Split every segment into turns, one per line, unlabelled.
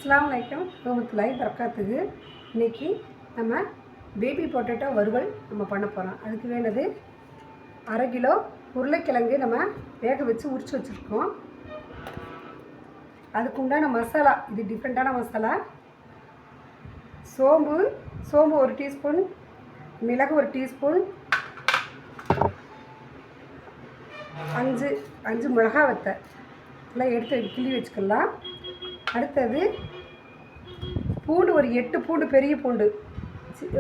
அஸ்ஸலாமு அலைக்கும் வரஹ்மத்துல்லாஹி வபரகாத்துஹு. இன்றைக்கி நம்ம பேபி பொட்டேட்டோ வறுவல் நம்ம பண்ண போகிறோம். அதுக்கு வேண்டது 1/2 கிலோ உருளைக்கிழங்கு நம்ம வேக வச்சு உரித்து வச்சுருக்கோம். அதுக்கு உண்டான மசாலா, இது டிஃப்ரெண்ட்டான மசாலா. சோம்பு 1 டீஸ்பூன், மிளகு 1 டீஸ்பூன், 5 மிளகா வத்தை எல்லாம் எடுத்து கிள்ளி வச்சுக்கலாம். அடுத்தது பூண்டு, ஒரு 8 பூண்டு, பெரிய பூண்டு,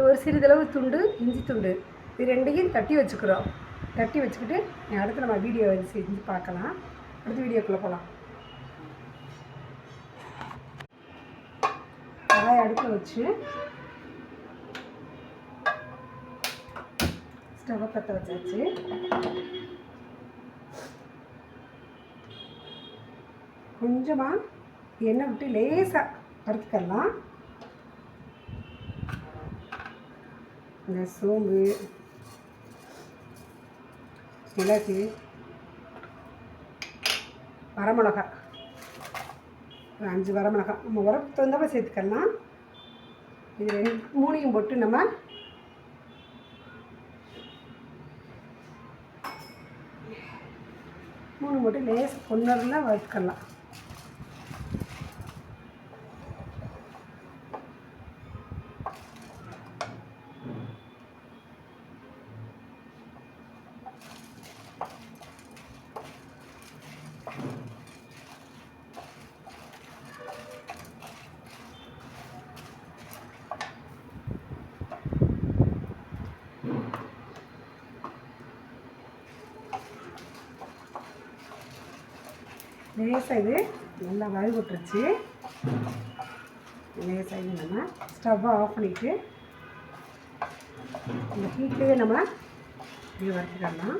ஒரு சிறிதளவு துண்டு இஞ்சி துண்டு, இது ரெண்டையும் தட்டி வச்சுக்கிறோம். தட்டி வச்சுக்கிட்டு அடுத்து நம்ம வீடியோ செஞ்சு பார்க்கலாம். அடுத்த வீடியோக்குள்ளே போகலாம். கடாயை அடுப்பில் வச்சு ஸ்டவ்வை பற்ற வச்சாச்சு. கொஞ்சமாக எண்ணெய் விட்டு லேசாக வறுத்துக்கலாம். இந்த சோம்பு, மிளகு, வரமிளகா, ஒரு 5 வரமிளகா நம்ம உரப்பு தகுந்தப்ப சேர்த்துக்கலாம். இது 3 போட்டு நம்ம போட்டு லேஸ் பொன்னரெல்லாம் வறுத்துக்கலாம். லேசாக இது நல்லா வறுபட்டுருச்சு. லேசாக இது நம்ம ஸ்டவ்வை ஆஃப் பண்ணிவிட்டு இந்த ஹீட்லேயே நம்ம இது வறுத்துக்கலாம்.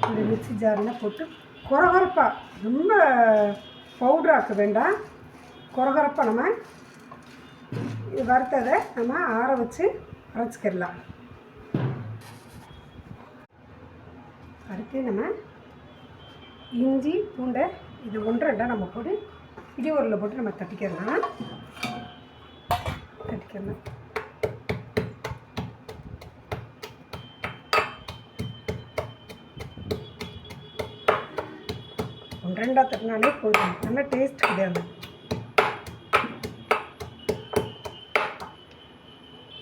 இந்த மிக்ஸி ஜாரில் போட்டு கொரகொரப்பாக, ரொம்ப பவுட்ராக்க வேண்டாம், கொரகொரப்பாக நம்ம இது வறுத்ததை நம்ம ஆற வச்சு அரைச்சிக்கிடலாம். அடுத்து நம்ம இஞ்சி பூண்டை இது 1-2 நம்ம போட்டு இடியோரில் போட்டு நம்ம தட்டிக்கலாம். 1-2 தட்டினாலே போதும், நல்ல டேஸ்ட் கிடையாது.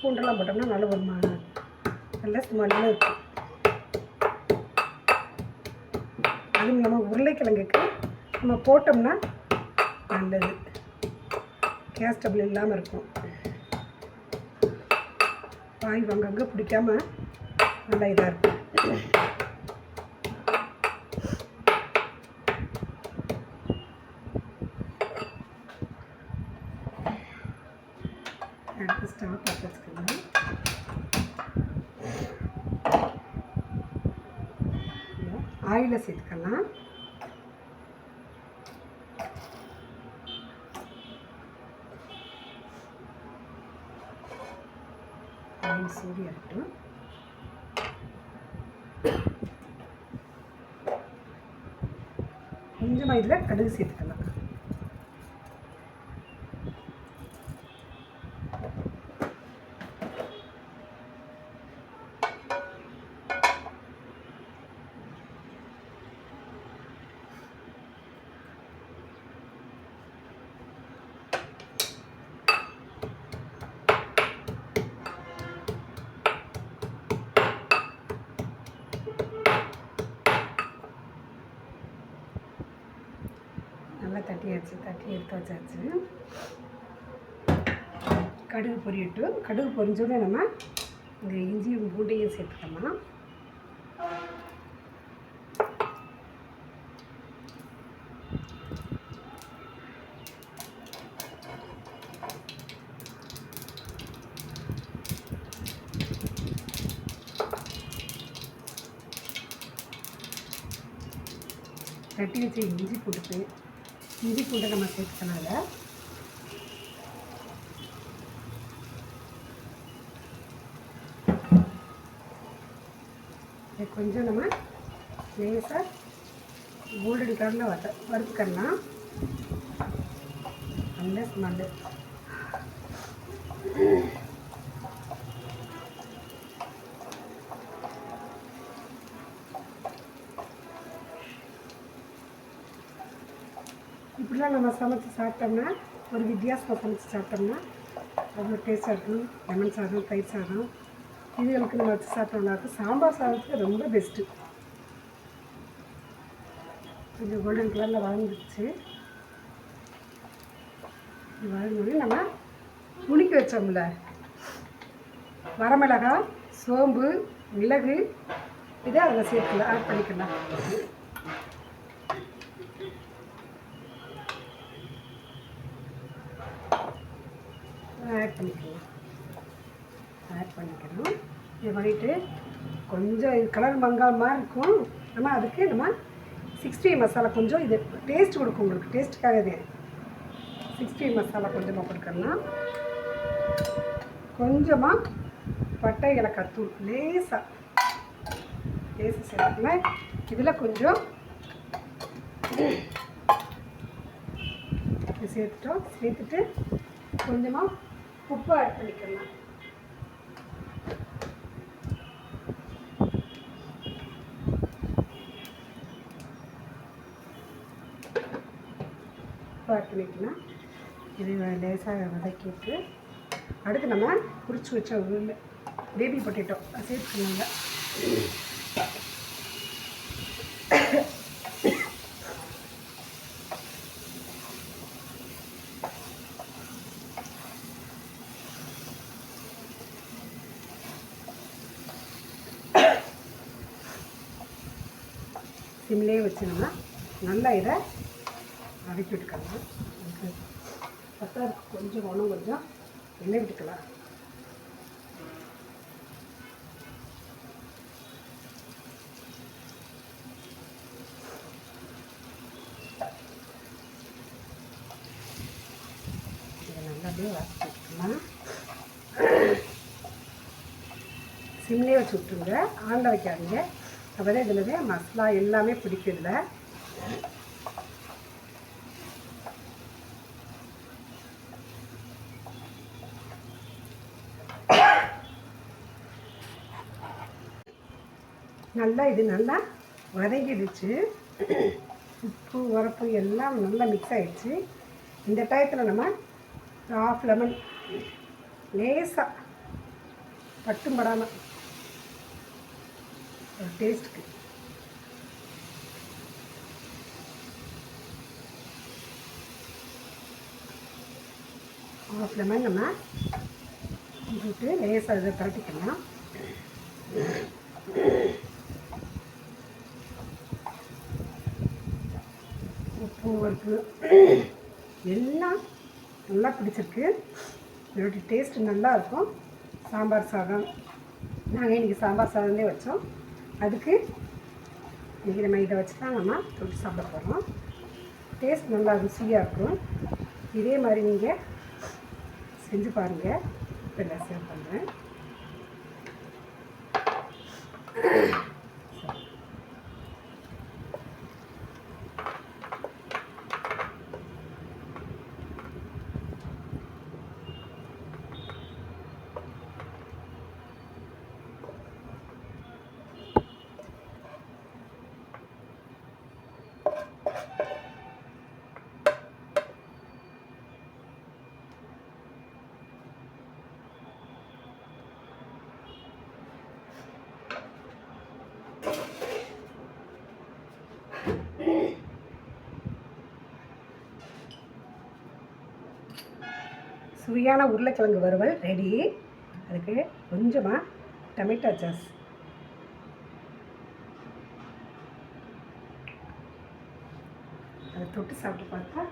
பூண்டெல்லாம் போட்டோம்னா நல்ல ஒரு நல்ல ஸ்மெல்லாம் இருக்கும். அதுவும் நம்ம உருளைக்கிழங்குக்கு நம்ம போட்டோம்னா நல்லது, கேஸ் ட்ரபிள் இல்லாமல் இருக்கும். வாய் அங்கங்கே பிடிக்காம நல்லா இதாக இருக்கும். அடுத்து ஸ்டவ் பற்ற வச்சுக்கலாம். ஆயிலை சேர்த்துக்கலாம். ஆயில் சூடி ஆகட்டும். கொஞ்சமாக இதில் கடுகு சேர்த்துக்கலாம். நல்லா தட்டி எடுத்து வச்சாச்சு. கடுகு பொரியட்டும். கடுகு பொரிஞ்சோடனே நம்ம இந்த இஞ்சியும் பூண்டையும் சேர்த்துக்கலாம். தட்டி வச்ச இஞ்சி பூண்டை நம்ம சேர்த்துக்கனால கொஞ்சம் நம்ம லேசாக கோல்டன் கலரில் வறுத்துக்கலாம். நல்ல ஸ்மெல்லு. இப்படிலாம் நம்ம சமைச்சு சாப்பிட்டோம்னா, ஒரு வித்தியாசமாக சமைச்சு சாப்பிட்டோம்னா அவ்வளோ டேஸ்ட்டாக இருக்கும். லெமன் சாதம், தயிர் சாதம் இதுகளுக்கு நம்ம வச்சு சாப்பிட்டோம்னா இருக்கும். சாம்பார் சாதத்துக்கு ரொம்ப பெஸ்ட்டு. கொஞ்சம் கோல்டன் கலரில் வளர்ந்துருச்சு. இது வளர்ந்தோடனே நம்ம நுணுக்கி வச்சோம்ல வரமிளகாய், சோம்பு, மிளகு இதை அதில் சேர்க்கலாம், ஆட் பண்ணிக்கலாம். ஆட் பண்ணிக்கணும். இது பண்ணிவிட்டு கொஞ்சம் இது கலர் மங்கால் மாதிரி இருக்கும். நம்ம அதுக்கு நம்ம 60 மசாலா கொஞ்சம் இது டேஸ்ட் கொடுக்கும். உங்களுக்கு டேஸ்ட்டுக்காக இது 60 மசாலா கொஞ்சமாக கொடுக்கலாம். கொஞ்சமாக பட்டை ஏலக்காய் தூள் லேசாக சேர்த்துக்கலாம். இதில் கொஞ்சம் சேர்த்துட்டு கொஞ்சமாக உப்பு ஆட் பண்ணிக்கலாம். ஆட் பண்ணிக்கலாம். இது லேசாக வதக்கிட்டு அடுத்து நம்ம குறித்து வச்ச பேபி பொட்டேட்டோ அதை சேர்த்துக்கணுங்க. சிம்லேயே வச்சுருந்தா நல்லா இதை வதக்கி விட்டுக்கலாம். பத்தாருக்கு கொஞ்சம் கொஞ்சம் எண்ணெய் விட்டுக்கலாம். இதை நல்லாவே வதக்கி விட்டுக்கலாம். சிம்லேயே வச்சு விட்டுருங்க, ஆண்ட வைக்காதீங்க. அப்போதான் இதில் மசாலா எல்லாமே பிடிக்கிறதுல. இது நல்லா வதங்கிடுச்சு. உப்பு உரப்பு எல்லாம் நல்லா மிக்ஸ் ஆகிடுச்சு. இந்த டயத்தில் நம்ம ½ லெமன் லேசாக பட்டும் படாமல் ஒரு டேஸ்ட்டுக்கு ½ லெமன் நம்ம விட்டு லேசாக இதை பரட்டிக்கலாம். உப்பு உரப்பு எல்லாம் நல்லா பிடிச்சிருக்கு. இதோடைய டேஸ்ட்டு நல்லாயிருக்கும். சாம்பார் சாதம் நாங்கள் இன்றைக்கி சாம்பார் சாதமே வச்சோம். அதுக்கு இன்றைக்கி நம்ம இதை வச்சு தான் நம்ம தொட்டு சாப்பிட போகிறோம். டேஸ்ட் நல்லா ருசியாக இருக்கும். இதே மாதிரி நீங்கள் செஞ்சு பாருங்கள். இப்போ நான் சேவ் பண்ணுறேன். சுவையான உருளைக்கிழங்கு வறுவல் ரெடி. அதுக்கு கொஞ்சமாக டொமேட்டோ சாஸ், அதை தொட்டு சாப்பிட்டு பார்த்தா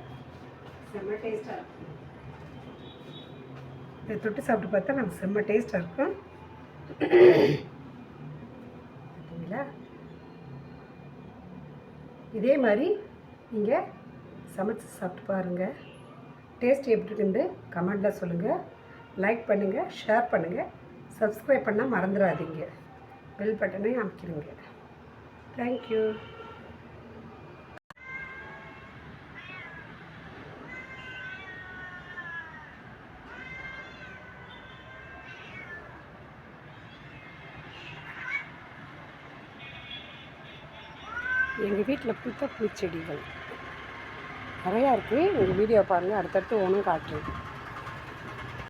செம்ம டேஸ்ட்டாக இருக்கும். இதை தொட்டு சாப்பிட்டு பார்த்தா நமக்கு செம்ம டேஸ்ட்டாக இருக்கும். பார்த்தீங்களா? இதே மாதிரி நீங்கள் சமைச்சு சாப்பிட்டு பாருங்கள். டேஸ்ட் எப்படி இருக்குன்னு கமெண்டில் சொல்லுங்கள். லைக் பண்ணுங்கள், ஷேர் பண்ணுங்கள், சப்ஸ்கிரைப் பண்ணால் மறந்துடாதீங்க. பெல் பட்டனையும் அமைக்கிடுங்க. தேங்க்யூ. எங்கள் வீட்டில் பூத்த பூச்செடிகள் நிறையா இருக்குது. எங்கள் வீடியோ பாருங்கள், அடுத்தடுத்து ஒன்றும் காட்டுறேன்.